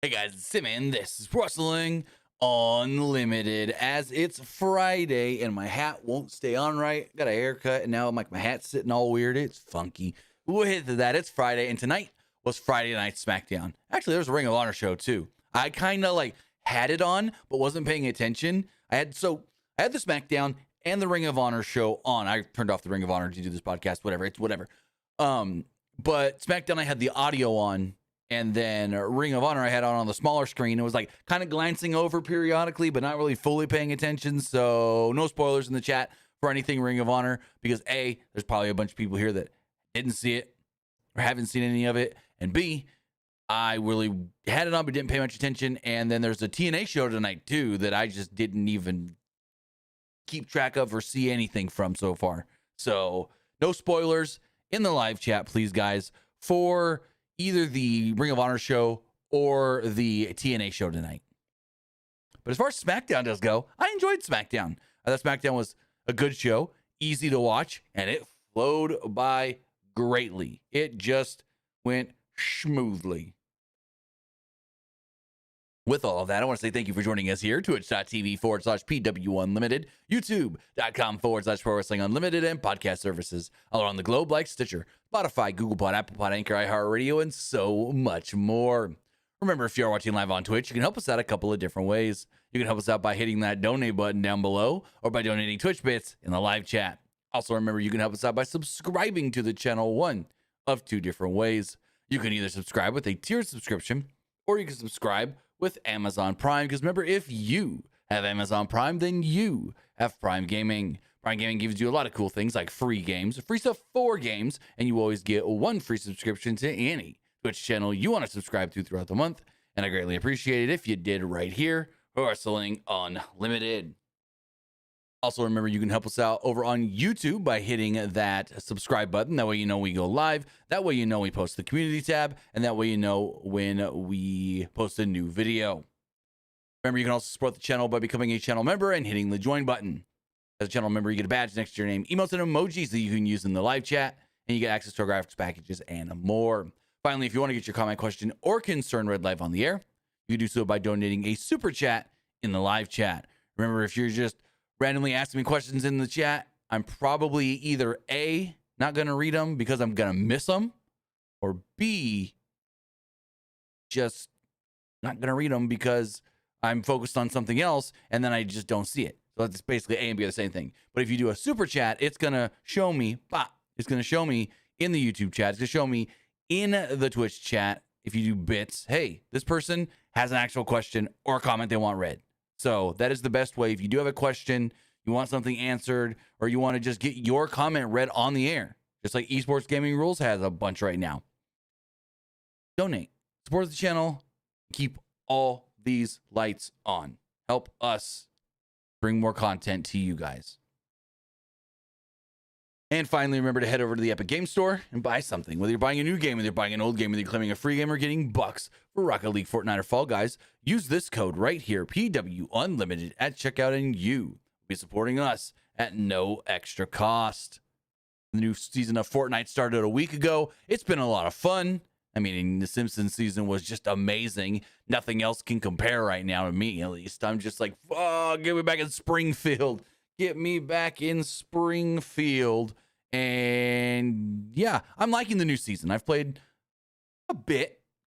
Hey guys, it's Simon. This is Wrestling Unlimited. As it's Friday and my hat won't stay on right. Got a haircut and now I'm like my hat's sitting all weird. It's funky. We'll hit to that. It's Friday and tonight was Friday Night Smackdown. Actually, there was a Ring of Honor show too. I kind of like had it on but wasn't paying attention. I had the Smackdown and the Ring of Honor show on. I turned off the Ring of Honor to do this podcast. Whatever. But SmackDown I had the audio on. And then Ring of Honor I had on the smaller screen. It was like kind of glancing over periodically, but not really fully paying attention. So no spoilers in the chat for anything Ring of Honor, because A, there's probably a bunch of people here that didn't see it or haven't seen any of it. And B, I really had it on but didn't pay much attention. And then there's a TNA show tonight too that I just didn't even keep track of or see anything from so far. So no spoilers in the live chat, please, guys, for either the Ring of Honor show or the TNA show tonight. But as far as SmackDown does go, I enjoyed SmackDown. I thought SmackDown was a good show, easy to watch, and it flowed by greatly. It just went smoothly. With all of that, I want to say thank you for joining us here, twitch.tv/PWU Unlimited, youtube.com/Pro Wrestling Unlimited, and podcast services all around the globe like Stitcher, Spotify, Google Pod, Apple Pod, Anchor, iHeartRadio, and so much more. Remember, if you are watching live on Twitch, you can help us out a couple of different ways. You can help us out by hitting that donate button down below or by donating Twitch bits in the live chat. Also, remember, you can help us out by subscribing to the channel, one of two different ways. You can either subscribe with a tiered subscription or you can subscribe with Amazon Prime, because remember, if you have Amazon Prime, then you have Prime Gaming. Prime Gaming gives you a lot of cool things like free games, free stuff for games, and you always get one free subscription to any Twitch channel you want to subscribe to throughout the month. And I greatly appreciate it if you did right here for Wrestling Unlimited. Also, remember, you can help us out over on YouTube by hitting that subscribe button. That way you know we go live. That way you know we post the community tab. And that way you know when we post a new video. Remember, you can also support the channel by becoming a channel member and hitting the join button. As a channel member, you get a badge next to your name, emotes, and emojis that you can use in the live chat. And you get access to our graphics packages and more. Finally, if you want to get your comment, question, or concern read live on the air, you can do so by donating a super chat in the live chat. Remember, if you're just randomly asking me questions in the chat, I'm probably either A, not going to read them because I'm going to miss them, or B, just not going to read them because I'm focused on something else and then I just don't see it. So it's basically A and B are the same thing. But if you do a super chat, it's going to show me, it's going to show me in the YouTube chat. It's going to show me in the Twitch chat. If you do bits, hey, this person has an actual question or a comment they want read. So that is the best way. If you do have a question, you want something answered, or you want to just get your comment read on the air, just like Esports Gaming Rules has a bunch right now. Donate. Support the channel. Keep all these lights on. Help us bring more content to you guys. And finally, remember to head over to the Epic Game Store and buy something. Whether you're buying a new game, whether you're buying an old game, whether you're claiming a free game or getting bucks for Rocket League, Fortnite, or Fall Guys, use this code right here, PW Unlimited, at checkout, and you will be supporting us at no extra cost. The new season of Fortnite started a week ago. It's been a lot of fun. I mean, the Simpsons season was just amazing. Nothing else can compare right now, to me at least. I'm just like, oh, get me back in Springfield. Get me back in Springfield. And yeah, I'm liking the new season. I've played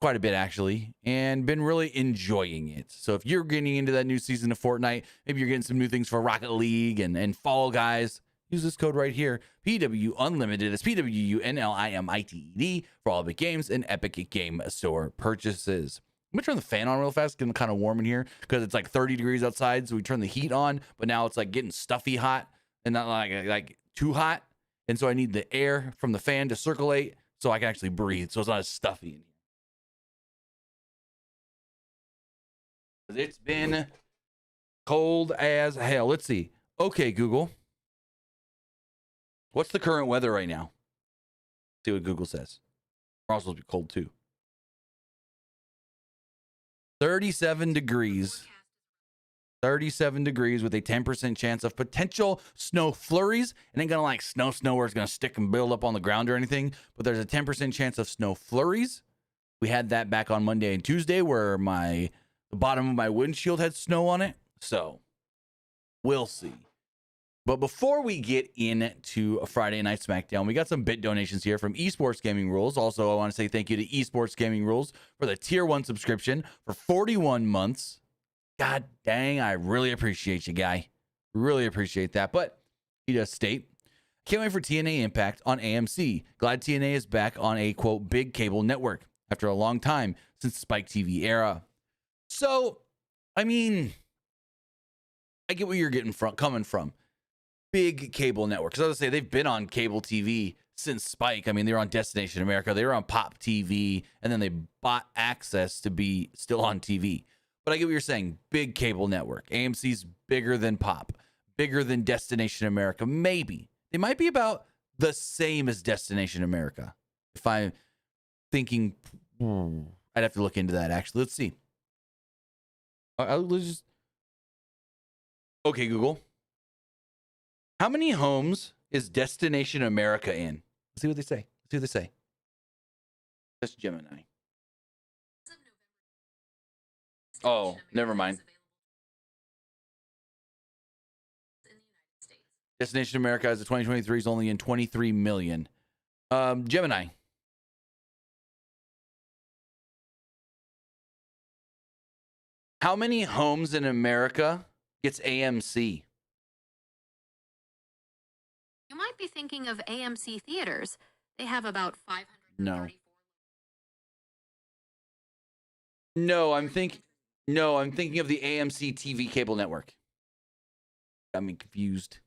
quite a bit actually, and been really enjoying it. So if you're getting into that new season of Fortnite, maybe you're getting some new things for Rocket League and Fall Guys, use this code right here, PW Unlimited. It's PWUNLIMITED for all Epic Games and Epic Game Store purchases. I'm gonna turn the fan on real fast. It's getting kind of warm in here because it's like 30 degrees outside. So we turn the heat on, but now it's like getting stuffy hot and not like too hot. And so I need the air from the fan to circulate so I can actually breathe. So it's not as stuffy in here. It's been cold as hell. Let's see. Okay, Google. What's the current weather right now? See what Google says. We're also supposed to be cold too. 37 degrees. 37 degrees with a 10% chance of potential snow flurries. It ain't gonna like snow where it's gonna stick and build up on the ground or anything, but there's a 10% chance of snow flurries We had that back on Monday and Tuesday where the bottom of my windshield had snow on it. So we'll see. But before we get into a Friday Night Smackdown, we got some bit donations here from Esports Gaming Rules. Also, I want to say thank you to Esports Gaming Rules for the Tier 1 subscription for 41 months. God dang, I really appreciate you, guy. Really appreciate that. But he does state, can't wait for TNA Impact on AMC. Glad TNA is back on a, quote, big cable network after a long time since Spike TV era. So, I mean, I get where you're coming from. Big cable network. Because I was going to say, they've been on cable TV since Spike. I mean, they were on Destination America. They were on Pop TV. And then they bought access to be still on TV. But I get what you're saying. Big cable network. AMC's bigger than Pop. Bigger than Destination America. Maybe. They might be about the same as Destination America. If I'm thinking, I'd have to look into that, actually. Let's see. Let's just... Okay, Google. How many homes is Destination America in? Let's see what they say. Let's see what they say. That's Gemini. Oh, never mind. Destination America as of 2023 is only in 23 million. Gemini. How many homes in America gets AMC? You might be thinking of AMC theaters. They have about 534. No, I'm thinking of the AMC TV cable network. Got me confused.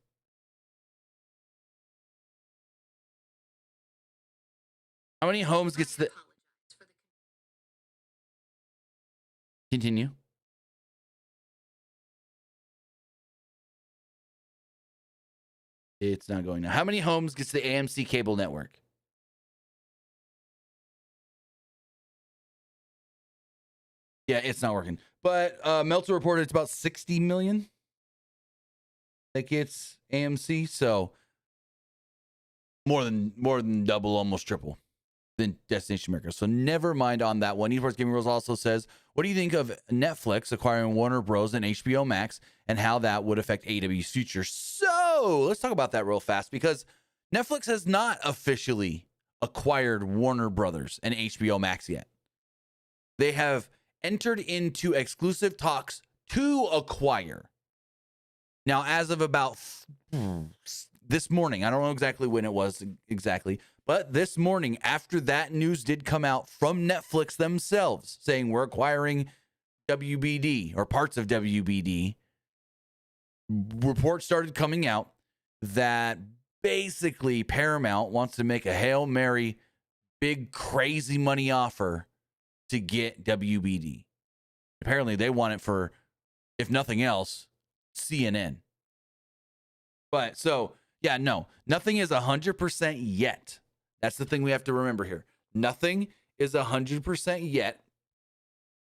How many homes gets the... Continue. It's not going now. How many homes gets the AMC cable network? Yeah, it's not working. But Meltzer reported it's about 60 million that gets AMC. So more than double, almost triple than Destination America. So never mind on that one. Esports Gaming Rules also says, what do you think of Netflix acquiring Warner Bros. And HBO Max and how that would affect AEW's future? So let's talk about that real fast, because Netflix has not officially acquired Warner Brothers and HBO Max yet. They have entered into exclusive talks to acquire. Now, as of about this morning, I don't know exactly when it was exactly, but this morning, after that news did come out from Netflix themselves saying we're acquiring WBD or parts of WBD, reports started coming out that basically Paramount wants to make a Hail Mary, big crazy money offer to get WBD. Apparently they want it for, if nothing else, CNN. But so, yeah, no, nothing is 100% yet. That's the thing we have to remember here. Nothing is 100% yet,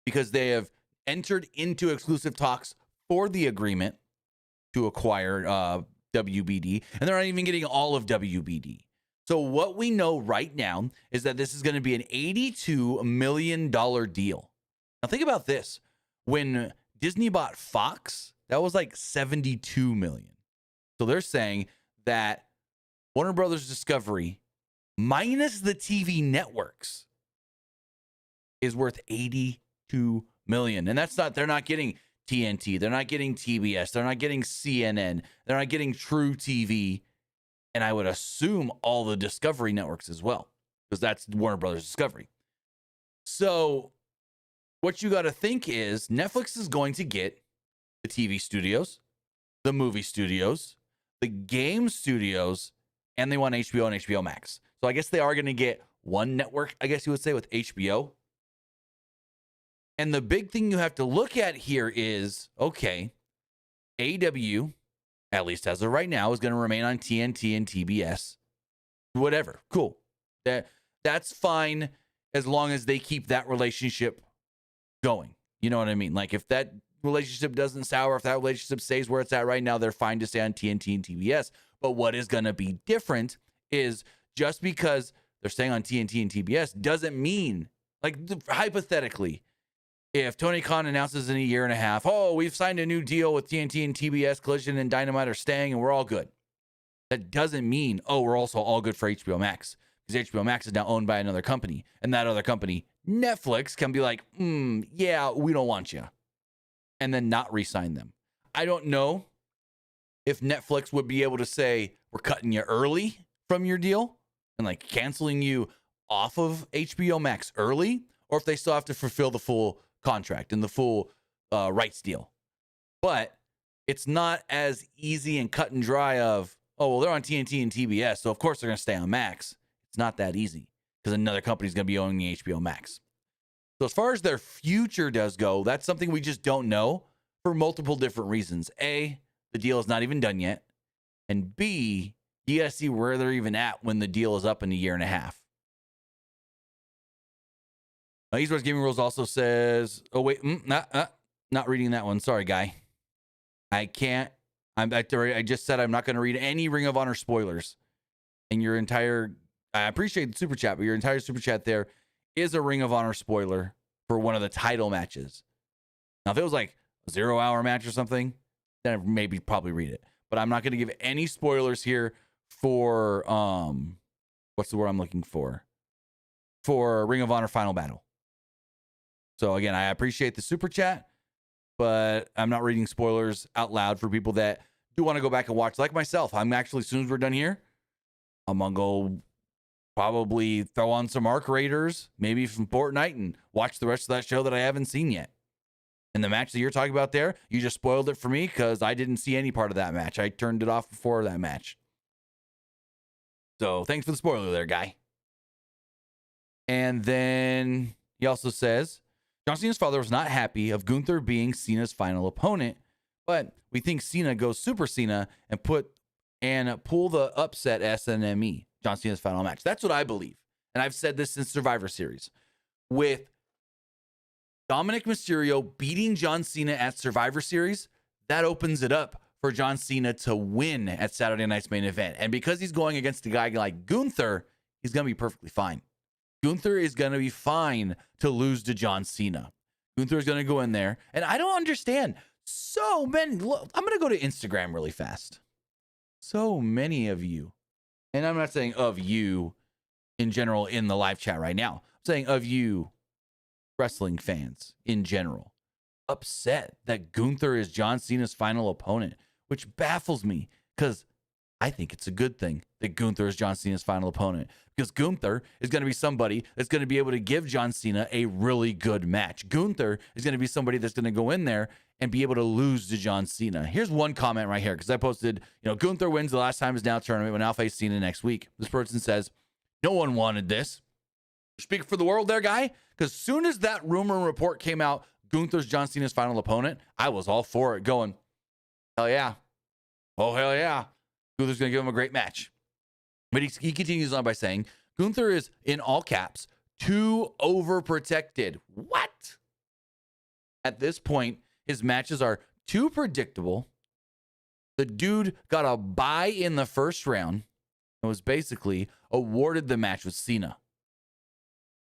because they have entered into exclusive talks for the agreement to acquire WBD, and they're not even getting all of WBD. So what we know right now is that this is going to be an $82 million deal. Now think about this. When Disney bought Fox, that was like $72 million. So they're saying that Warner Brothers Discovery minus the TV networks is worth $82 million. And that's not, they're not getting TNT. They're not getting TBS. They're not getting CNN. They're not getting True TV. And I would assume all the Discovery networks as well, because that's Warner Brothers Discovery. So what you got to think is Netflix is going to get the TV studios, the movie studios, the game studios, and they want HBO and HBO Max. So I guess they are going to get one network, I guess you would say, with HBO. And the big thing you have to look at here is, okay, AEW, at least as of right now, is going to remain on TNT and TBS. Whatever. Cool. That's fine as long as they keep that relationship going. You know what I mean? Like, if that relationship doesn't sour, if that relationship stays where it's at right now, they're fine to stay on TNT and TBS. But what is going to be different is just because they're staying on TNT and TBS doesn't mean Like hypothetically, if Tony Khan announces in a year and a half, oh, we've signed a new deal with TNT and TBS, Collision and Dynamite are staying and we're all good. That doesn't mean, oh, we're also all good for HBO Max, because HBO Max is now owned by another company. And that other company, Netflix, can be like, yeah, we don't want you. And then not re-sign them. I don't know if Netflix would be able to say, we're cutting you early from your deal and like canceling you off of HBO Max early, or if they still have to fulfill the full contract and the full rights deal. But it's not as easy and cut and dry of, oh, well, they're on TNT and TBS, so of course they're going to stay on Max. It's not that easy because another company's going to be owning the HBO Max. So as far as their future does go, that's something we just don't know for multiple different reasons. A, the deal is not even done yet. And B, you got to see where they're even at when the deal is up in a year and a half. Esports Gaming Rules also says, oh, wait, not reading that one. Sorry, guy. I can't. I just said I'm not going to read any Ring of Honor spoilers. And your entire, I appreciate the super chat, but your entire super chat there is a Ring of Honor spoiler for one of the title matches. Now, if it was like a 0 hour match or something, then I'd maybe probably read it. But I'm not going to give any spoilers here for, what's the word I'm looking for? For Ring of Honor Final Battle. So again, I appreciate the super chat, but I'm not reading spoilers out loud for people that do want to go back and watch. Like myself, I'm actually, as soon as we're done here, I'm going to go probably throw on some Arc Raiders, maybe from Fortnite, and watch the rest of that show that I haven't seen yet. And the match that you're talking about there, you just spoiled it for me because I didn't see any part of that match. I turned it off before that match. So thanks for the spoiler there, guy. And then he also says, John Cena's father was not happy of Gunther being Cena's final opponent, but we think Cena goes Super Cena and pull the upset SNME, John Cena's final match. That's what I believe. And I've said this since Survivor Series. With Dominic Mysterio beating John Cena at Survivor Series, that opens it up for John Cena to win at Saturday Night's main event. And because he's going against a guy like Gunther, he's going to be perfectly fine. Gunther is going to be fine to lose to John Cena. Gunther is going to go in there. And I don't understand. So many. Look, I'm going to go to Instagram really fast. So many of you. And I'm not saying of you in general in the live chat right now. I'm saying of you wrestling fans in general. Upset that Gunther is John Cena's final opponent, which baffles me because I think it's a good thing that Gunther is John Cena's final opponent, because Gunther is going to be somebody that's going to be able to give John Cena a really good match. Gunther is going to be somebody that's going to go in there and be able to lose to John Cena. Here's one comment right here, because I posted, Gunther wins the last time his now tournament when I'll face Cena next week. This person says, no one wanted this. Speak for the world there, guy, because as soon as that rumor and report came out, Gunther's John Cena's final opponent, I was all for it, going, hell yeah. Oh, hell yeah. Gunther's going to give him a great match. But he continues on by saying, Gunther is, in all caps, too overprotected. What? At this point, his matches are too predictable. The dude got a bye in the first round and was basically awarded the match with Cena.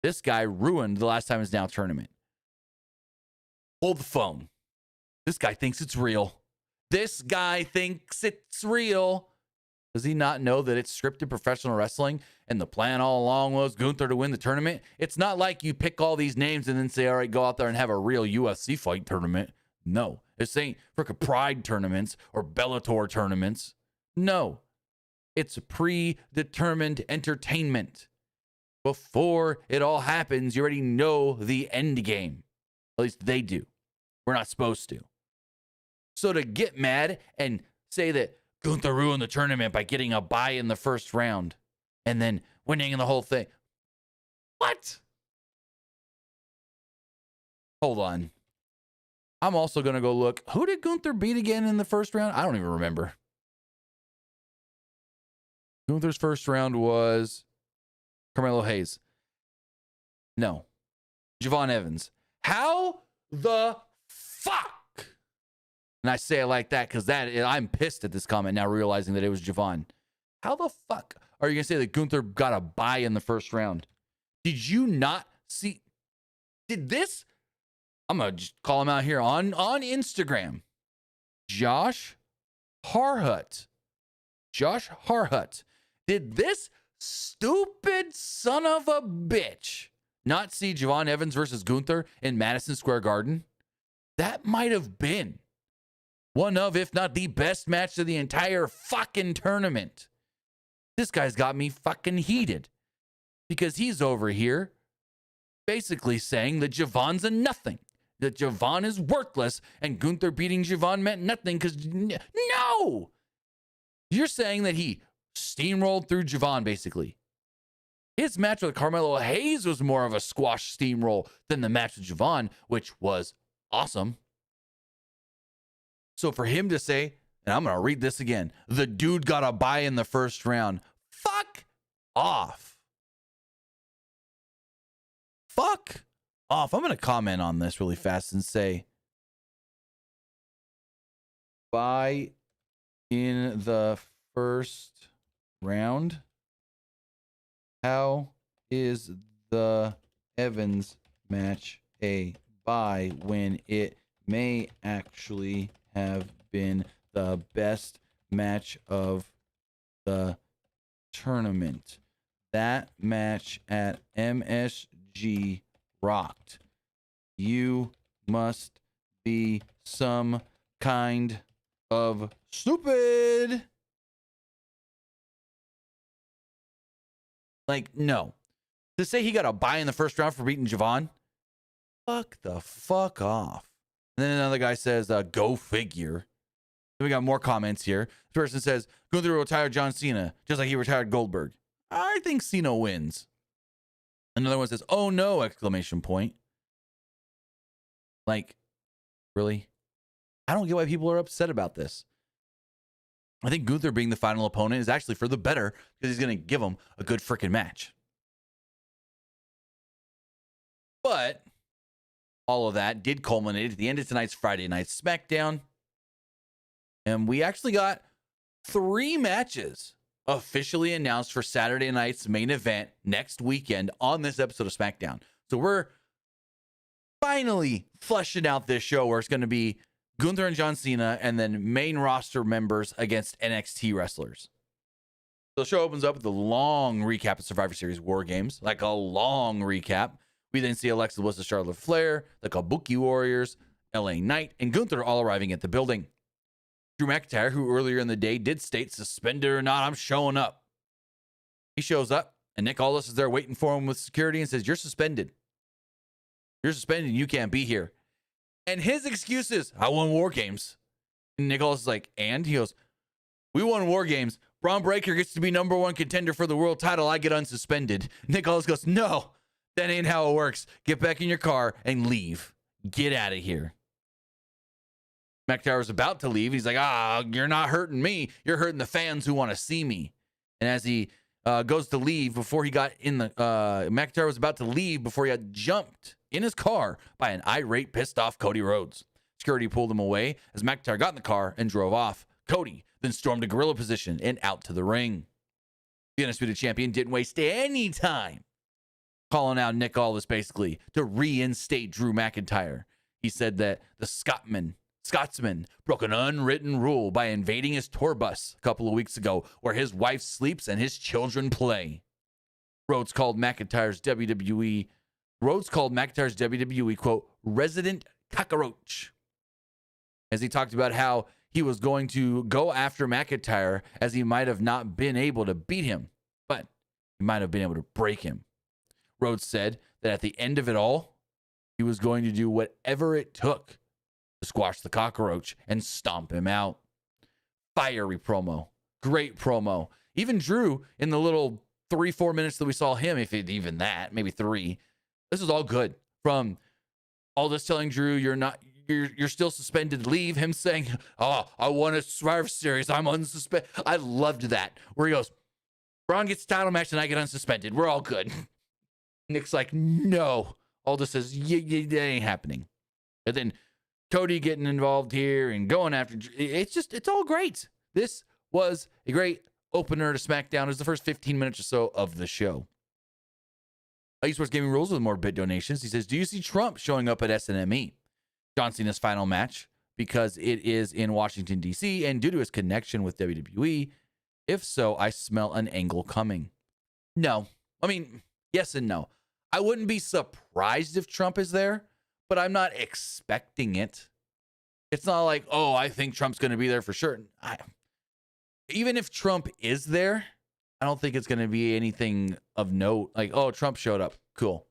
This guy ruined the last time his now tournament. Hold the phone. This guy thinks it's real. This guy thinks it's real. Does he not know that it's scripted professional wrestling and the plan all along was Gunther to win the tournament? It's not like you pick all these names and then say, all right, go out there and have a real UFC fight tournament. No, this ain't frickin' Pride tournaments or Bellator tournaments. No, it's predetermined entertainment. Before it all happens, you already know the end game. At least they do. We're not supposed to. So to get mad and say that Gunther ruined the tournament by getting a bye in the first round and then winning the whole thing. What? Hold on. I'm also going to go look. Who did Gunther beat again in the first round? I don't even remember. Gunther's first round was Carmelo Hayes. No. Javon Evans. How the fuck? And I say it like that because I'm pissed at this comment now, realizing that it was Javon. How the fuck are you going to say that Gunther got a bye in the first round? Did you not see? Did this? I'm going to just call him out here on Instagram. Josh Harhut. Did this stupid son of a bitch not see Javon Evans versus Gunther in Madison Square Garden? That might have been one of, if not the best match of the entire fucking tournament. This guy's got me fucking heated because he's over here basically saying that Javon's a nothing, that Javon is worthless, and Gunther beating Javon meant nothing because no! You're saying that he steamrolled through Javon, basically. His match with Carmelo Hayes was more of a squash steamroll than the match with Javon, which was awesome. So for him to say, and I'm going to read this again, the dude got a bye in the first round. Fuck off. Fuck off. I'm going to comment on this really fast and say, bye in the first round. How is the Evans match a bye when it may actually have been the best match of the tournament? That match at MSG rocked. You must be some kind of stupid. Like, no. To say he got a bye in the first round for beating Javon, fuck the fuck off. And then another guy says, go figure. Then we got more comments here. This person says, Gunther retired John Cena, just like he retired Goldberg. I think Cena wins. Another one says, oh no, exclamation point. Like, really? I don't get why people are upset about this. I think Gunther being the final opponent is actually for the better because he's going to give him a good freaking match. But all of that did culminate at the end of tonight's Friday Night Smackdown. And we actually got 3 matches officially announced for Saturday night's main event next weekend on this episode of Smackdown. So we're finally fleshing out this show where it's going to be Gunther and John Cena and then main roster members against NXT wrestlers. So the show opens up with a long recap of Survivor Series War Games, like a long recap. We then see Alexa Bliss and Charlotte Flair, the Kabuki Warriors, LA Knight, and Gunther all arriving at the building. Drew McIntyre, who earlier in the day did state, suspended or not, I'm showing up. He shows up, and Nick Aldis is there waiting for him with security and says, you're suspended. You're suspended, and you can't be here. And his excuse is, I won War Games. And Nick Aldis is like, and? He goes, we won War Games. Braun Breaker gets to be #1 contender for the world title. I get unsuspended. Nick Aldis goes, no, that ain't how it works. Get back in your car and leave. Get out of here. McIntyre was about to leave. He's like, you're not hurting me. You're hurting the fans who want to see me. And as he goes to leave, before he got in the, McIntyre was about to leave before he got jumped in his car by an irate, pissed off Cody Rhodes. Security pulled him away as McIntyre got in the car and drove off. Cody then stormed a gorilla position and out to the ring. The Undisputed Champion didn't waste any time calling out Nick Aldis basically to reinstate Drew McIntyre. He said that the Scotsman broke an unwritten rule by invading his tour bus a couple of weeks ago where his wife sleeps and his children play. Rhodes called McIntyre's WWE, quote, resident cockroach, as he talked about how he was going to go after McIntyre as he might have not been able to beat him, but he might have been able to break him. Rhodes said that at the end of it all, he was going to do whatever it took to squash the cockroach and stomp him out. Fiery promo. Great promo. Even Drew, in the little 3-4 minutes that we saw him, if it, even that, maybe 3, this is all good. From Aldis telling Drew, you're still suspended, leave. Him saying, I won a Survivor Series, I'm unsuspended. I loved that. Where he goes, Braun gets the title match and I get unsuspended. We're all good. Nick's like, no. Aldis says, yeah, that ain't happening. And then Cody getting involved here and going after, it's all great. This was a great opener to SmackDown. It was the first 15 minutes or so of the show. Esports Gaming Rules with more bit donations. He says, do you see Trump showing up at SNME, John Cena's final match, because it is in Washington, D.C., and due to his connection with WWE? If so, I smell an angle coming. No. I mean, yes and no. I wouldn't be surprised if Trump is there, but I'm not expecting it. It's not like, oh, I think Trump's going to be there for sure. Even if Trump is there, I don't think it's going to be anything of note. Like, oh, Trump showed up. Cool.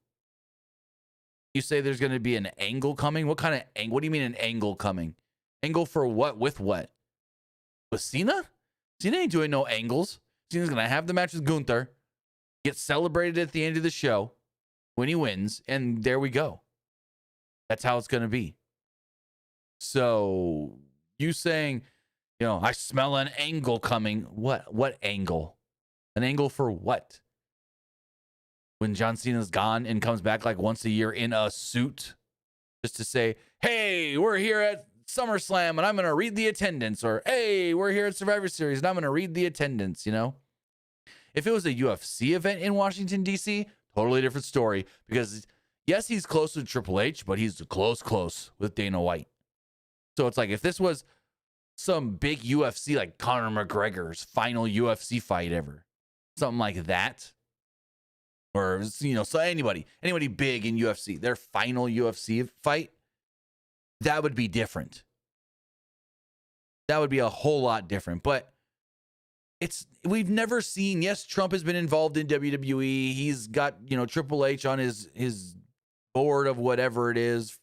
You say there's going to be an angle coming? What kind of angle? What do you mean an angle coming? Angle for what? With what? With Cena? Cena ain't doing no angles. Cena's going to have the match with Gunther, get celebrated at the end of the show when he wins, and there we go. That's how it's going to be. So you saying, I smell an angle coming. What angle? An angle for what? When John Cena's gone and comes back like once a year in a suit just to say, hey, we're here at SummerSlam and I'm going to read the attendance, or hey, we're here at Survivor Series and I'm going to read the attendance, If it was a UFC event in Washington, D.C., totally different story, because yes, he's close to Triple H, but he's close with Dana White. So it's like if this was some big UFC, like Conor McGregor's final UFC fight ever, something like that, or, so anybody big in UFC, their final UFC fight, that would be different. That would be a whole lot different. But we've never seen, yes, Trump has been involved in WWE. He's got, Triple H on his board of whatever it is,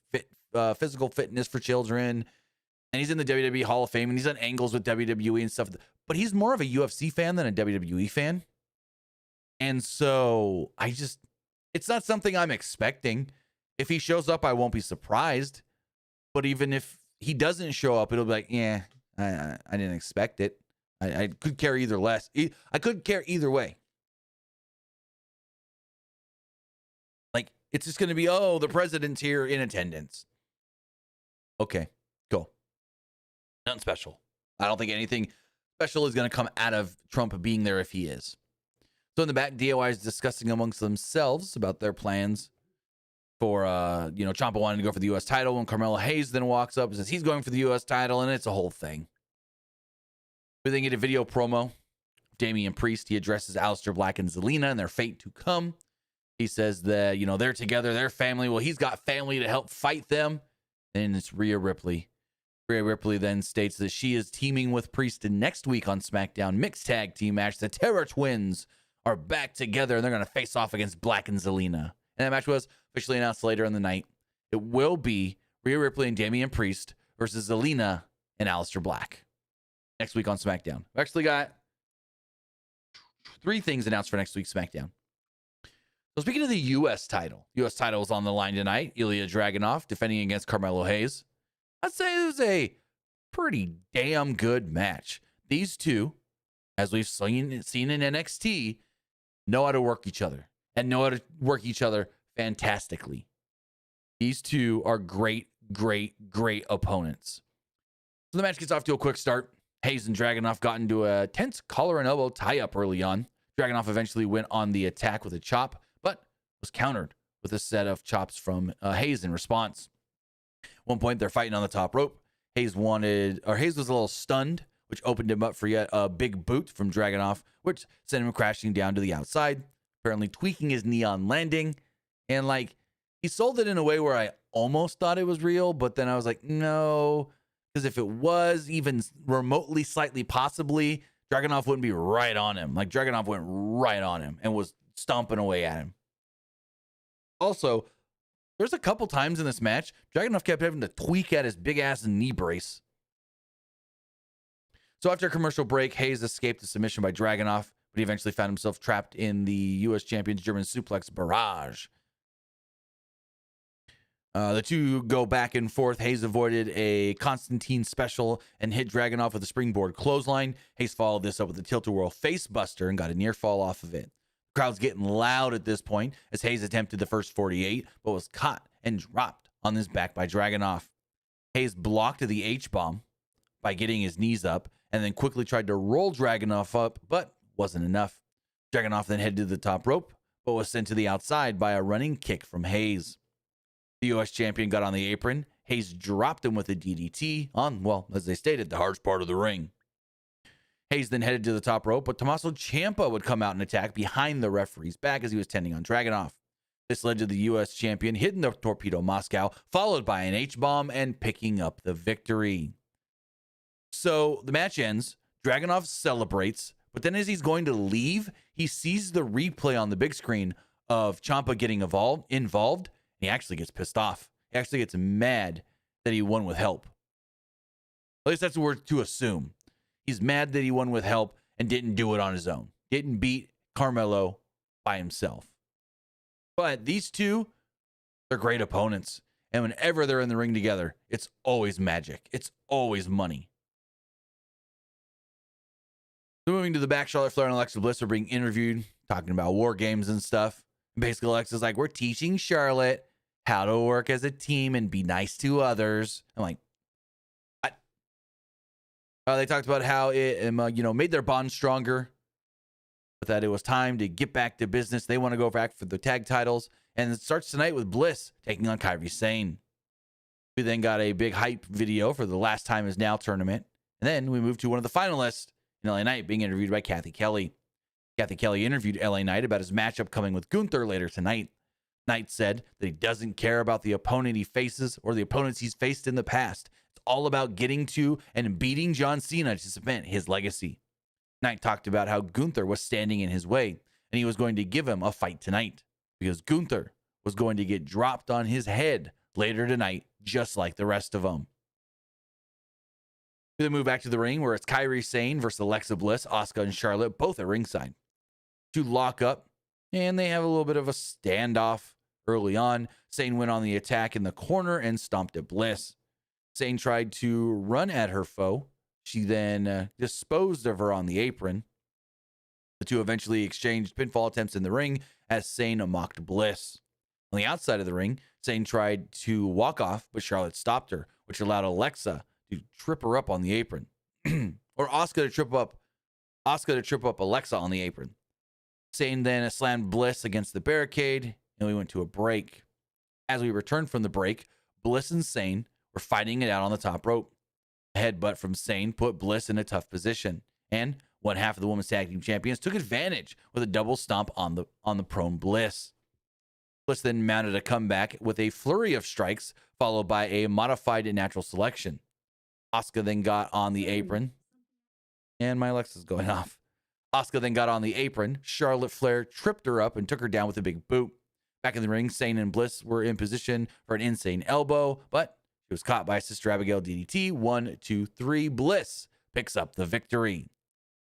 physical fitness for children. And he's in the WWE Hall of Fame, and he's on angles with WWE and stuff. But he's more of a UFC fan than a WWE fan. And so it's not something I'm expecting. If he shows up, I won't be surprised. But even if he doesn't show up, it'll be like, yeah, I didn't expect it. I could care either less. I could care either way. Like, it's just going to be, oh, the president's here in attendance. Okay, cool. Nothing special. I don't think anything special is going to come out of Trump being there if he is. So in the back, DOI is discussing amongst themselves about their plans for, Ciampa wanting to go for the U.S. title, when Carmelo Hayes then walks up and says he's going for the U.S. title, and it's a whole thing. We then get a video promo. Damian Priest, he addresses Aleister Black and Zelina and their fate to come. He says that, they're together, they're family. Well, he's got family to help fight them. And it's Rhea Ripley. Rhea Ripley then states that she is teaming with Priest next week on SmackDown mixed tag team match. The Terror Twins are back together, and they're going to face off against Black and Zelina. And that match was officially announced later in the night. It will be Rhea Ripley and Damian Priest versus Zelina and Aleister Black next week on SmackDown. We actually got 3 things announced for next week's SmackDown. So speaking of the U.S. title is on the line tonight. Ilya Dragunov defending against Carmelo Hayes. I'd say it was a pretty damn good match. These two, as we've seen in NXT, know how to work each other and know how to work each other fantastically. These two are great opponents. So the match gets off to a quick start. Hayes and Dragunov got into a tense collar and elbow tie-up early on. Dragunov eventually went on the attack with a chop, but was countered with a set of chops from Hayes in response. At one point, they're fighting on the top rope. Hayes was a little stunned, which opened him up for yet a big boot from Dragunov, which sent him crashing down to the outside, apparently tweaking his knee on landing. And he sold it in a way where I almost thought it was real, but then I was like, no, because if it was even remotely, slightly, possibly, Dragunov wouldn't be right on him. Dragunov went right on him and was stomping away at him. Also, there's a couple times in this match, Dragunov kept having to tweak at his big-ass knee brace. So after a commercial break, Hayes escaped the submission by Dragunov, but he eventually found himself trapped in the U.S. Champion's German suplex barrage. The two go back and forth. Hayes avoided a Constantine special and hit Dragunov with a springboard clothesline. Hayes followed this up with a tilt-a-whirl facebuster and got a near fall off of it. The crowd's getting loud at this point as Hayes attempted the first 48, but was caught and dropped on his back by Dragunov. Hayes blocked the H-bomb by getting his knees up and then quickly tried to roll Dragunov up, but wasn't enough. Dragunov then headed to the top rope, but was sent to the outside by a running kick from Hayes. The U.S. champion got on the apron. Hayes dropped him with a DDT on, well, as they stated, the hardest part of the ring. Hayes then headed to the top rope, but Tommaso Ciampa would come out and attack behind the referee's back as he was tending on Dragunov. This led to the U.S. champion hitting the Torpedo Moscow, followed by an H-bomb and picking up the victory. So the match ends. Dragunov celebrates, but then as he's going to leave, he sees the replay on the big screen of Ciampa getting involved, and he actually gets pissed off. He actually gets mad that he won with help. At least that's what we're to assume. He's mad that he won with help and didn't do it on his own. Didn't beat Carmelo by himself. But these two, they're great opponents. And whenever they're in the ring together, it's always magic. It's always money. So moving to the back, Charlotte Flair and Alexa Bliss are being interviewed, talking about war games and stuff. Basically, Alexa's like, we're teaching Charlotte how to work as a team and be nice to others. I'm like, what? They talked about how it, made their bond stronger, but that it was time to get back to business. They want to go back for the tag titles, and it starts tonight with Bliss taking on Kairi Sane. We then got a big hype video for the Last Time Is Now tournament, and then we moved to one of the finalists in LA Knight being interviewed by Kathy Kelly. Kathy Kelly interviewed LA Knight about his matchup coming with Gunther later tonight. Knight said that he doesn't care about the opponent he faces or the opponents he's faced in the past. It's all about getting to and beating John Cena to cement his legacy. Knight talked about how Gunther was standing in his way, and he was going to give him a fight tonight because Gunther was going to get dropped on his head later tonight, just like the rest of them. We then move back to the ring where it's Kairi Sane versus Alexa Bliss, Asuka, and Charlotte, both at ringside. To lock up, and they have a little bit of a standoff early on. Sane went on the attack in the corner and stomped at Bliss. Sane tried to run at her foe. She then disposed of her on the apron. The two eventually exchanged pinfall attempts in the ring as Sane mocked Bliss. On the outside of the ring, Sane tried to walk off, but Charlotte stopped her, which allowed Alexa to trip her up on the apron. Or Asuka to trip up Alexa on the apron. Sane then slammed Bliss against the barricade, and we went to a break. As we returned from the break, Bliss and Sane were fighting it out on the top rope. A headbutt from Sane put Bliss in a tough position, and one half of the women's tag team champions took advantage with a double stomp on the prone Bliss. Bliss then mounted a comeback with a flurry of strikes, followed by a modified natural selection. Asuka then got on the apron, and my Alexa's going off. Asuka then got on the apron. Charlotte Flair tripped her up and took her down with a big boot. Back in the ring, Sane and Bliss were in position for an insane elbow, but she was caught by Sister Abigail DDT. 1, 2, 3. Bliss picks up the victory.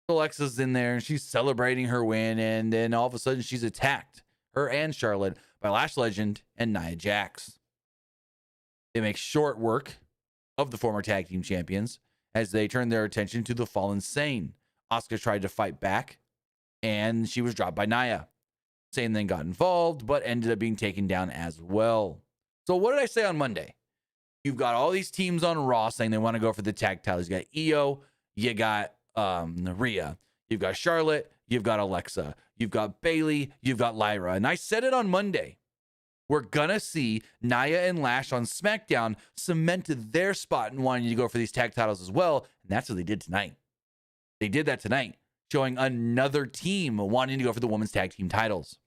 Alexa's in there and she's celebrating her win, and then all of a sudden she's attacked, her and Charlotte, by Lash Legend and Nia Jax. They make short work of the former tag team champions as they turn their attention to the fallen Sane. Asuka tried to fight back, and she was dropped by Nia. Sane then got involved, but ended up being taken down as well. So what did I say on Monday? You've got all these teams on Raw saying they want to go for the tag titles. You got Io, you got Rhea, you've got Charlotte, you've got Alexa, you've got Bayley, you've got Lyra. And I said it on Monday. We're going to see Nia and Lash on Smackdown cement their spot and wanting to go for these tag titles as well. And that's what they did tonight. They did that tonight, showing another team wanting to go for the women's tag team titles.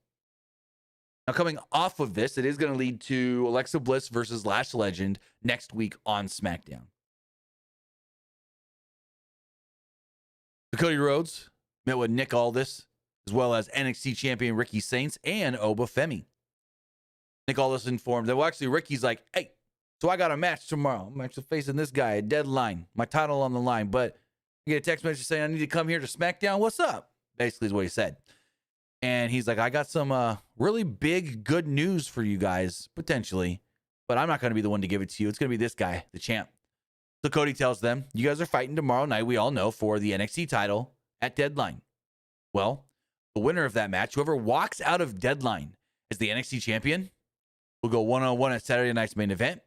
Now, coming off of this, it is going to lead to Alexa Bliss versus Lash Legend next week on SmackDown. So Cody Rhodes met with Nick Aldis, as well as NXT champion Ricky Saints and Oba Femi. Nick Aldis informed that, well, actually, Ricky's like, hey, so I got a match tomorrow. I'm actually facing this guy, a deadline, my title on the line, but I get a text message saying I need to come here to SmackDown. What's up? Basically is what he said. And he's like, I got some really big, good news for you guys, potentially, but I'm not going to be the one to give it to you. It's going to be this guy, the champ. So Cody tells them, you guys are fighting tomorrow night, we all know, for the NXT title at Deadline. Well, the winner of that match, whoever walks out of Deadline as the NXT champion, will go one-on-one at Saturday night's main event,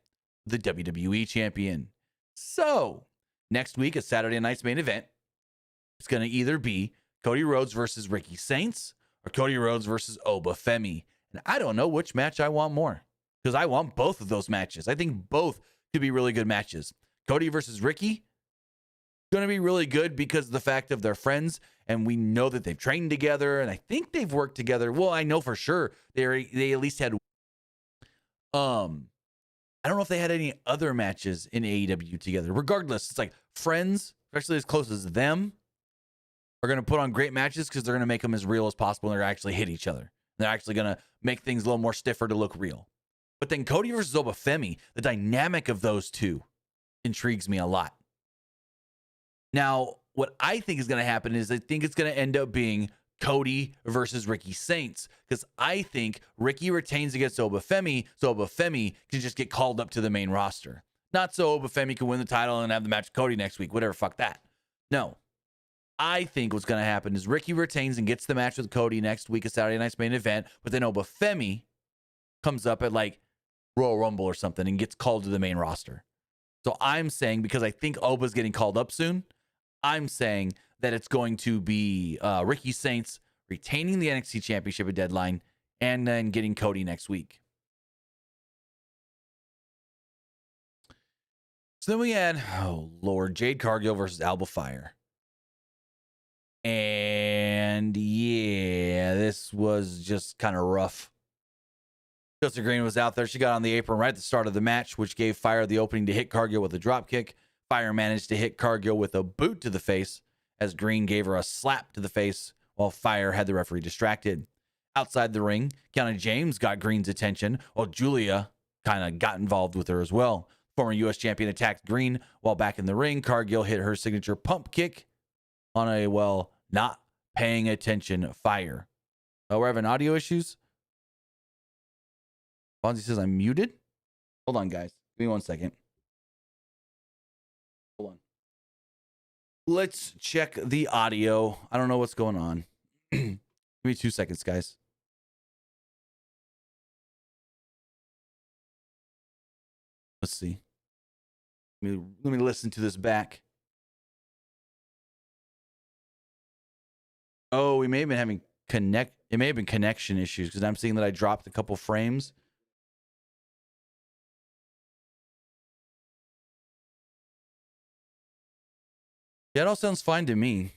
the WWE champion. So next week at Saturday night's main event, it's going to either be Cody Rhodes versus Ricky Saints or Cody Rhodes versus Oba Femi. And I don't know which match I want more, because I want both of those matches. I think both could be really good matches. Cody versus Ricky, going to be really good because of the fact of their friends, and we know that they've trained together, and I think they've worked together. Well, I know for sure they at least had I don't know if they had any other matches in AEW together. Regardless, it's like friends, especially as close as them, are going to put on great matches because they're going to make them as real as possible, and they're actually hit each other. They're actually going to make things a little more stiffer to look real. But then Cody versus Oba Femi, the dynamic of those two intrigues me a lot. Now, what I think is going to happen is I think it's going to end up being Cody versus Ricky Saints, because I think Ricky retains against Oba Femi, so Oba Femi can just get called up to the main roster. Not so Oba Femi can win the title and have the match with Cody next week, whatever, fuck that. No. I think what's going to happen is Ricky retains and gets the match with Cody next week, a Saturday night's main event, but then Oba Femi comes up at like Royal Rumble or something and gets called to the main roster. So I'm saying, because I think Oba's getting called up soon, I'm saying that it's going to be Ricky Saints retaining the NXT Championship at Deadline and then getting Cody next week. So then we had, oh Lord, Jade Cargill versus Alba Fire. And yeah, this was just kind of rough. Chelsea Green was out there. She got on the apron right at the start of the match, which gave Fire the opening to hit Cargill with a drop kick. Fire managed to hit Cargill with a boot to the face, as Green gave her a slap to the face while Fire had the referee distracted. Outside the ring, Kiana James got Green's attention, while Julia kind of got involved with her as well. Former U.S. champion attacked Green while back in the ring. Cargill hit her signature pump kick on a, well, not paying attention Fire. Oh, we're having audio issues? Fonzie says I'm muted. Hold on, guys. Give me 1 second. Hold on. Let's check the audio. I don't know what's going on. Give me 2 seconds, guys. Let's see. Let me listen to this back. Oh, we may have been having it may have been connection issues, because I'm seeing that I dropped a couple frames. Yeah, it all sounds fine to me.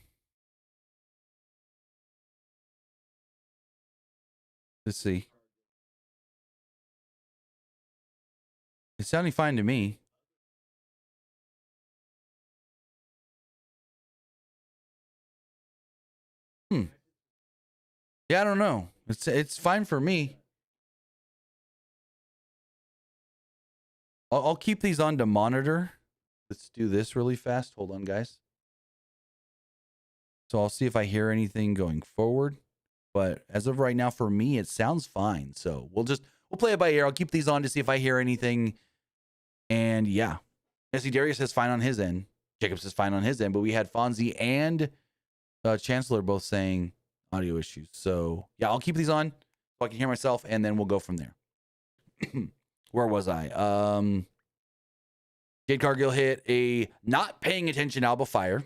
Let's see. It's sounding fine to me. Yeah, I don't know. It's fine for me. I'll keep these on to monitor. Let's do this really fast. Hold on, guys. So I'll see if I hear anything going forward. But as of right now, for me, it sounds fine. So we'll play it by ear. I'll keep these on to see if I hear anything. And yeah. Jesse Darius says fine on his end. Jacob says fine on his end. But we had Fonzie and Chancellor both saying audio issues. So yeah, I'll keep these on so I can hear myself, and then we'll go from there. Where was I? Jade Cargill hit a not paying attention Alba Fire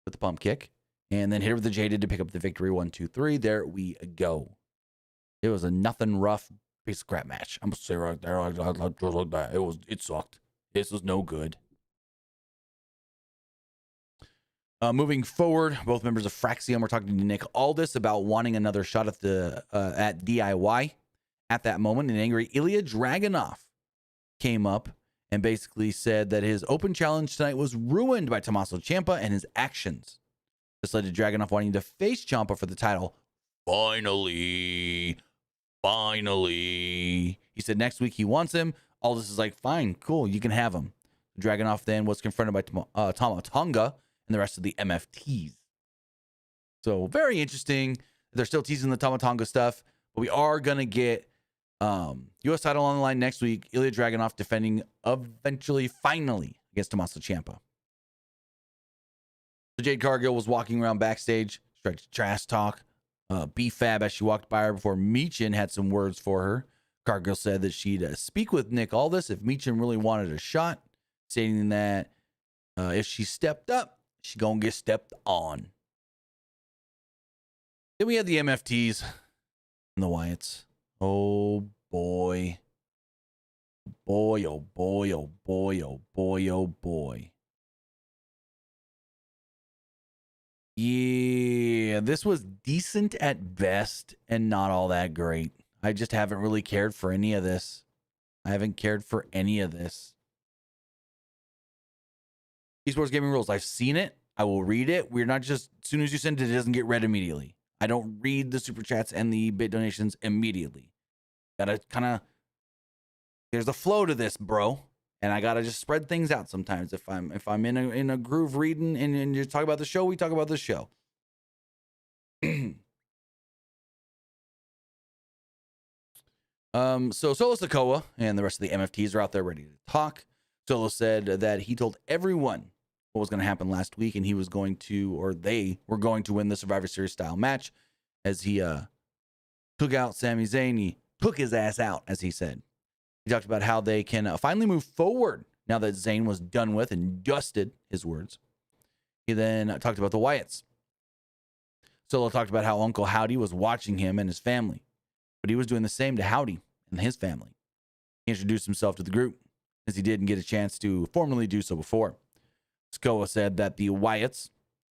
with the pump kick, and then hit her with the Jaded to pick up the victory. 1, 2, 3. There we go. It was a nothing rough piece of crap match. I'm gonna say right there, like that. It sucked. This was no good. Moving forward, both members of Fraxium were talking to Nick Aldis about wanting another shot at at DIY. At that moment, an angry Ilya Dragunov came up and basically said that his open challenge tonight was ruined by Tommaso Ciampa and his actions. This led to Dragunov wanting to face Ciampa for the title. Finally. He said next week he wants him. Aldis is like, fine, cool, you can have him. Dragunov then was confronted by Tama Tonga and the rest of the MFTs. So very interesting. They're still teasing the Tama Tonga stuff, but we are going to get U.S. title on the line next week. Ilya Dragunov defending finally against Tommaso Ciampa. So Jade Cargill was walking around backstage, tried to trash talk B-Fab as she walked by her before Meechin had some words for her. Cargill said that she'd speak with Nick Aldis if Meechin really wanted a shot, stating that if she stepped up, she gonna get stepped on. Then we had the MFTs And the Wyatts. Oh, boy. Boy, oh, boy, oh, boy, oh, boy, oh, boy. Yeah, this was decent at best and not all that great. I just haven't really cared for any of this. I haven't cared for any of this. Esports Gaming Rules. I've seen it. I will read it. We're not just, as soon as you send it, it doesn't get read immediately. I don't read the super chats and the bit donations immediately. Gotta kind of, there's a flow to this, bro. And I gotta just spread things out sometimes. If I'm in a groove reading and you talk about the show, we talk about the show. So Solo Sikoa and the rest of the MFTs are out there ready to talk. Solo said that he told everyone what was going to happen last week, and he was going to, or they were going to win the Survivor Series style match as he took out Sami Zayn. He took his ass out, as he said. He talked about how they can finally move forward now that Zayn was done with and dusted, his words. He then talked about the Wyatts. Solo talked about how Uncle Howdy was watching him and his family, but he was doing the same to Howdy and his family. He introduced himself to the group, as he didn't get a chance to formally do so before. Sikoa said that the Wyatts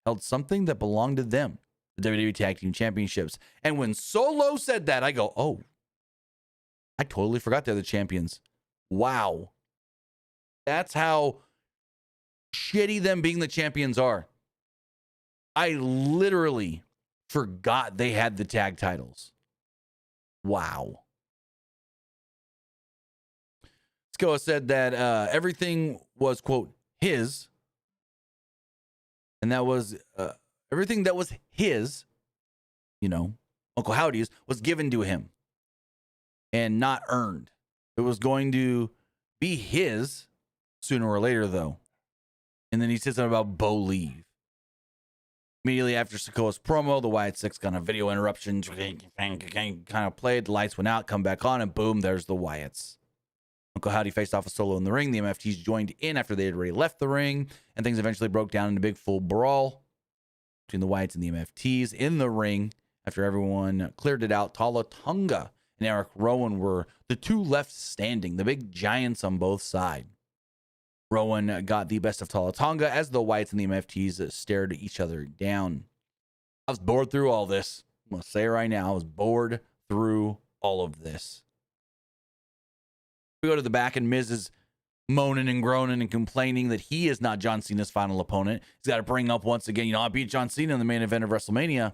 held something that belonged to them, the WWE Tag Team Championships. And when Solo said that, I go, oh, I totally forgot they're the champions. Wow. That's how shitty them being the champions are. I literally forgot they had the tag titles. Wow. Sikoa said that everything was, quote, his. And that was everything that was his, you know, Uncle Howdy's, was given to him and not earned. It was going to be his sooner or later, though. And then he said something about Bo Leave. Immediately after Sikoa's promo, the Wyatt Six got a video interruption, kind of played, the lights went out, come back on, and boom, there's the Wyatts. Uncle Howdy faced off a Solo in the ring. The MFTs joined in after they had already left the ring, and things eventually broke down in a big full brawl between the Wyatts and the MFTs in the ring. After everyone cleared it out, Tala Tonga and Eric Rowan were the two left standing, the big giants on both sides. Rowan got the best of Tala Tonga as the Wyatts and the MFTs stared each other down. I was bored through all this. I'm going to say it right now. I was bored through all of this. We go to the back, and Miz is moaning and groaning and complaining that he is not John Cena's final opponent. He's got to bring up once again, I beat John Cena in the main event of WrestleMania.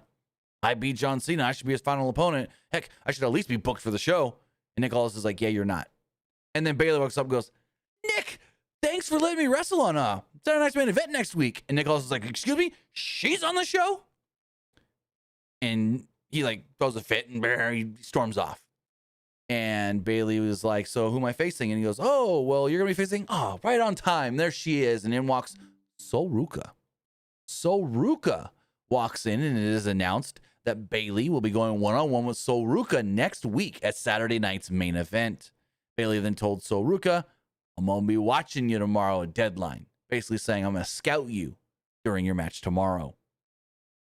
I beat John Cena. I should be his final opponent. Heck, I should at least be booked for the show. And Nick Aldis is like, yeah, you're not. And then Bayley walks up and goes, Nick, thanks for letting me wrestle on Saturday Night's Main Event next week. And Nick Aldis is like, excuse me, she's on the show? And he throws a fit and he storms off. And Bayley was like, so who am I facing? And he goes, oh, well, you're going to be facing, right on time. There she is. And in walks Sol Ruka. Sol Ruka walks in, and it is announced that Bayley will be going one-on-one with Sol Ruka next week at Saturday night's main event. Bayley then told Sol Ruka, I'm going to be watching you tomorrow at Deadline. Basically saying, I'm going to scout you during your match tomorrow.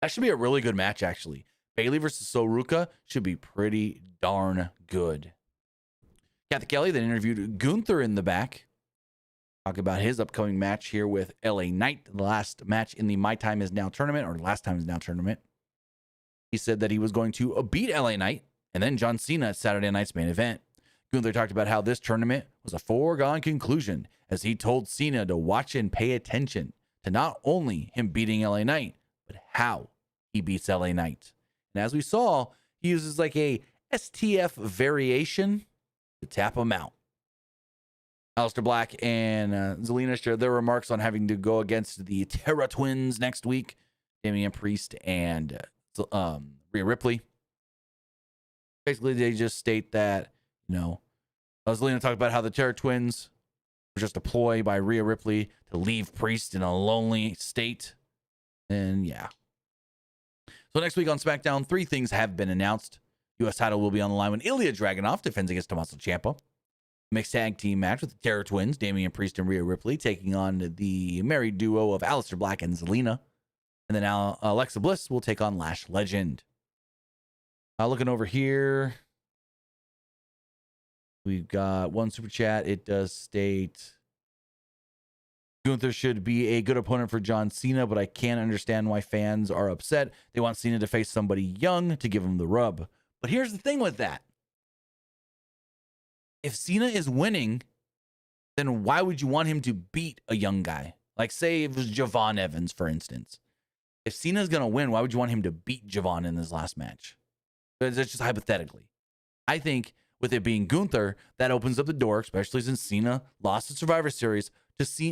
That should be a really good match, actually. Bayley versus Sol Ruka should be pretty darn good. Kathy Kelly then interviewed Gunther in the back. Talking about his upcoming match here with LA Knight, the last match in the My Time Is Now tournament, or Last Time Is Now tournament. He said that he was going to beat LA Knight and then John Cena at Saturday night's main event. Gunther talked about how this tournament was a foregone conclusion, as he told Cena to watch and pay attention to not only him beating LA Knight, but how he beats LA Knight. And as we saw, he uses a STF variation to tap him out. Aleister Black and Zelina shared their remarks on having to go against the Terra Twins next week, Damian Priest and Rhea Ripley. Basically, they just state that, Zelina talked about how the Terra Twins were just a ploy by Rhea Ripley to leave Priest in a lonely state. And yeah. So next week on SmackDown, 3 things have been announced. U.S. title will be on the line when Ilya Dragunov defends against Tommaso Ciampa. Mixed tag team match with the Terror Twins, Damian Priest and Rhea Ripley, taking on the married duo of Aleister Black and Zelina. And then Alexa Bliss will take on Lash Legend. Looking over here, we've got one super chat. It does state Gunther should be a good opponent for John Cena, but I can't understand why fans are upset. They want Cena to face somebody young to give him the rub. But here's the thing with that. If Cena is winning, then why would you want him to beat a young guy? Like, say it was Javon Evans, for instance. If Cena's going to win, why would you want him to beat Javon in his last match? That's just hypothetically. I think with it being Gunther, that opens up the door, especially since Cena lost the Survivor Series,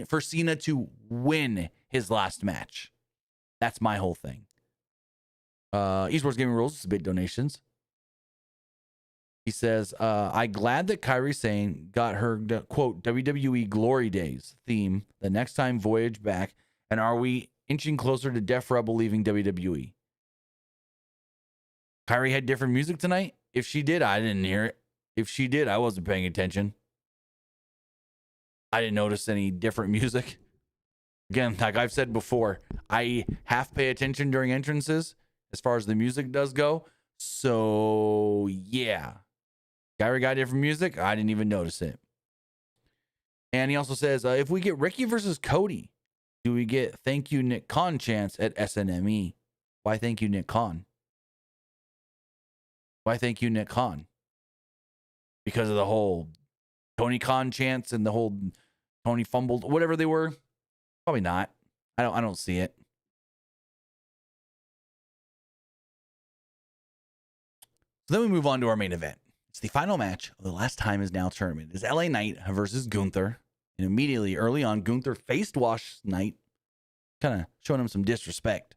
for Cena to win his last match. That's my whole thing. Esports Gaming Rules, submit donations. He says, I'm glad that Kairi Sane got her, quote, WWE Glory Days theme the next time Voyage back, and are we inching closer to Def Rebel leaving WWE? Kairi had different music tonight? If she did, I didn't hear it. If she did, I wasn't paying attention. I didn't notice any different music. Again, like I've said before, I half pay attention during entrances as far as the music does go. So, yeah. Kairi got different music. I didn't even notice it. And he also says, if we get Ricky versus Cody, do we get thank you Nick Khan chance at SNME? Why thank you Nick Khan? Why thank you Nick Khan? Because of the whole Tony Khan chants and the whole Tony fumbled, whatever they were. Probably not. I don't see it. So then we move on to our main event. It's the final match of the Last Time Is Now tournament. It's LA Knight versus Gunther. And immediately early on, Gunther faced Wash Knight, kind of showing him some disrespect,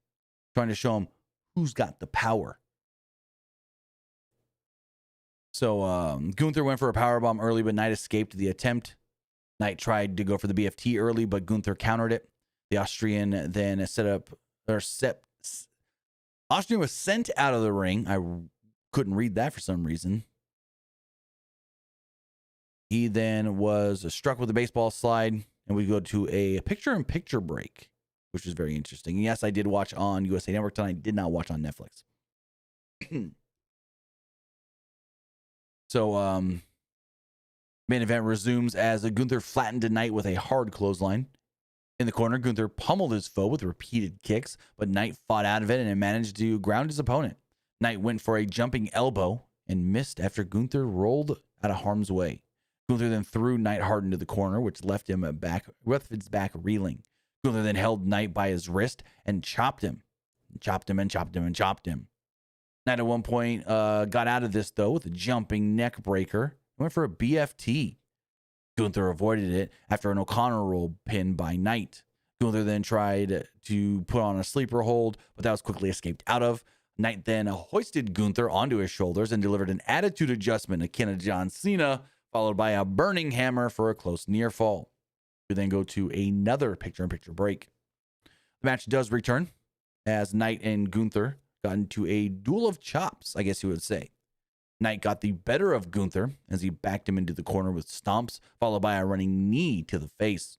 trying to show him who's got the power. So Gunther went for a powerbomb early, but Knight escaped the attempt. Knight tried to go for the BFT early, but Gunther countered it. The Austrian then Austrian was sent out of the ring. I couldn't read that for some reason. He then was struck with a baseball slide, and we go to a picture-in-picture break, which is very interesting. And yes, I did watch on USA Network tonight. I did not watch on Netflix. So, main event resumes as Gunther flattened Knight with a hard clothesline. In the corner, Gunther pummeled his foe with repeated kicks, but Knight fought out of it and managed to ground his opponent. Knight went for a jumping elbow and missed after Gunther rolled out of harm's way. Gunther then threw Knight hard into the corner, which left his back reeling. Gunther then held Knight by his wrist and chopped him. Chopped him. Knight at one point got out of this, though, with a jumping neck breaker. Went for a BFT. Gunther avoided it after an O'Connor roll pin by Knight. Gunther then tried to put on a sleeper hold, but that was quickly escaped out of. Knight then hoisted Gunther onto his shoulders and delivered an attitude adjustment akin to John Cena, followed by a burning hammer for a close near fall. We then go to another picture-in-picture break. The match does return as Knight and Gunther got into a duel of chops, I guess you would say. Knight got the better of Gunther as he backed him into the corner with stomps, followed by a running knee to the face.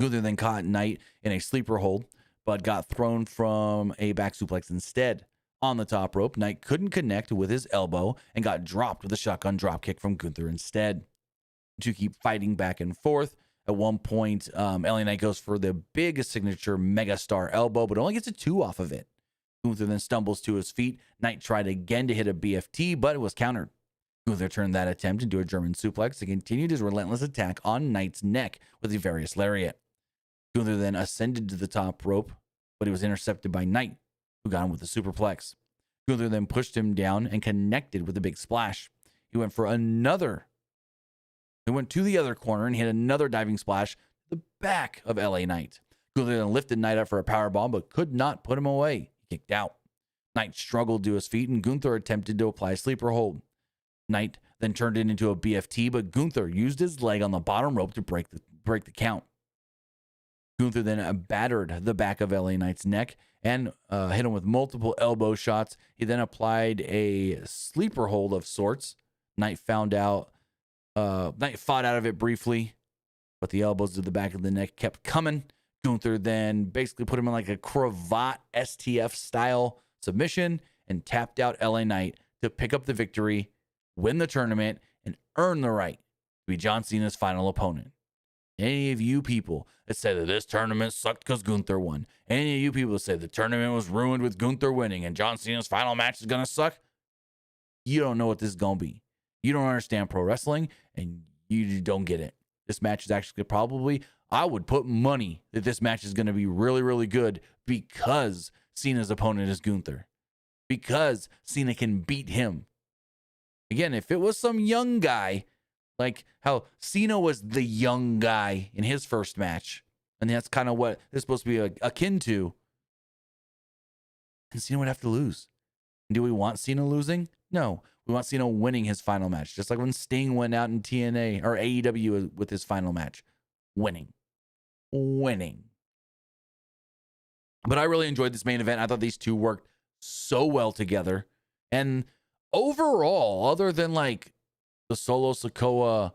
Gunther then caught Knight in a sleeper hold, but got thrown from a back suplex instead. On the top rope, Knight couldn't connect with his elbow and got dropped with a shotgun dropkick from Gunther instead. To keep fighting back and forth, at one point, LA Knight goes for the big signature megastar elbow, but only gets a 2 off of it. Gunther then stumbles to his feet. Knight tried again to hit a BFT, but it was countered. Gunther turned that attempt into a German suplex and continued his relentless attack on Knight's neck with a various lariat. Gunther then ascended to the top rope, but he was intercepted by Knight, who got him with a superplex. Gunther then pushed him down and connected with a big splash. He went to the other corner and hit another diving splash to the back of LA Knight. Gunther then lifted Knight up for a powerbomb, but could not put him away. He kicked out. Knight struggled to his feet, and Gunther attempted to apply a sleeper hold. Knight then turned it into a BFT, but Gunther used his leg on the bottom rope to break the count. Gunther then battered the back of LA Knight's neck and hit him with multiple elbow shots. He then applied a sleeper hold of sorts. Knight fought out of it briefly, but the elbows to the back of the neck kept coming. Gunther then basically put him in like a cravat STF style submission and tapped out LA Knight to pick up the victory, win the tournament, and earn the right to be John Cena's final opponent. Any of you people that say that this tournament sucked because Gunther won, any of you people that say the tournament was ruined with Gunther winning and John Cena's final match is going to suck, you don't know what this is going to be. You don't understand pro wrestling, and you don't get it. This match is actually probably, I would put money that this match is going to be really, really good because Cena's opponent is Gunther. Because Cena can beat him. Again, if it was some young guy, like how Cena was the young guy in his first match, and that's kind of what it's supposed to be akin to, and Cena would have to lose. Do we want Cena losing? No. We want Cena winning his final match. Just like when Sting went out in TNA or AEW with his final match. Winning. But I really enjoyed this main event. I thought these two worked so well together. And overall, other than like the Solo Sikoa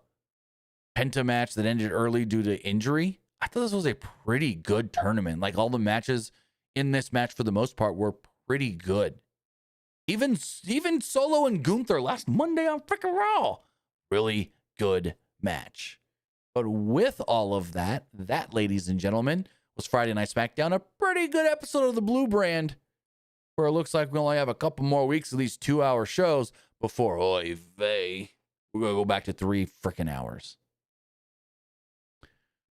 Penta match that ended early due to injury, I thought this was a pretty good tournament. Like all the matches in this match for the most part were pretty good. Even Solo and Gunther last Monday on freaking Raw. Really good match. But with all of that, ladies and gentlemen, was Friday Night Smackdown. A pretty good episode of the Blue Brand, where it looks like we only have a couple more weeks of these 2-hour shows before, oy vey, we're going to go back to 3 freaking hours.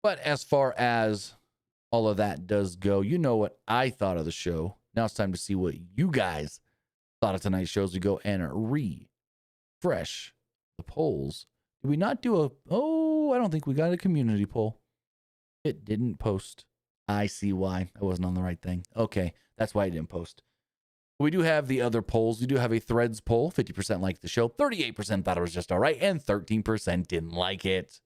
But as far as all of that does go, you know what I thought of the show. Now it's time to see what you guys thought of tonight's show as we go and refresh the polls. Did we not do I don't think we got a community poll. It didn't post. I see why. I wasn't on the right thing. Okay, that's why I didn't post. We do have the other polls. We do have a Threads poll. 50% liked the show. 38% thought it was just all right. And 13% didn't like it.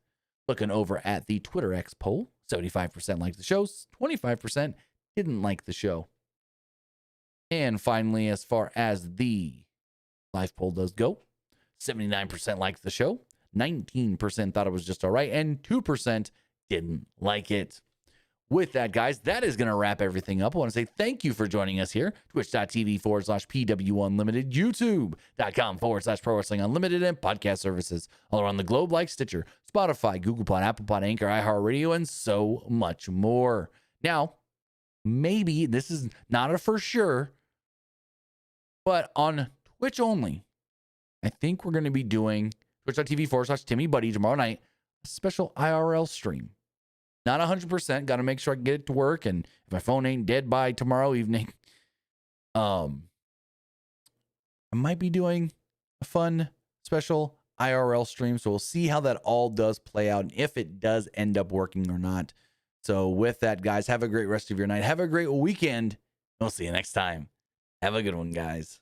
Looking over at the Twitter X poll. 75% liked the show. 25% didn't like the show. And finally, as far as the live poll does go, 79% liked the show, 19% thought it was just all right, and 2% didn't like it. With that, guys, that is going to wrap everything up. I want to say thank you for joining us here. Twitch.tv/PWU Unlimited, YouTube.com/Pro Wrestling Unlimited, and podcast services all around the globe like Stitcher, Spotify, Google Pod, Apple Pod, Anchor, iHeartRadio, and so much more. Now, maybe this is not a for sure, but on Twitch only, I think we're going to be doing Twitch.tv/Timmy Buddy tomorrow night, a special IRL stream. Not 100%. Got to make sure I can get it to work. And if my phone ain't dead by tomorrow evening, I might be doing a fun special IRL stream. So we'll see how that all does play out and if it does end up working or not. So with that, guys, have a great rest of your night. Have a great weekend. We'll see you next time. Have a good one, guys.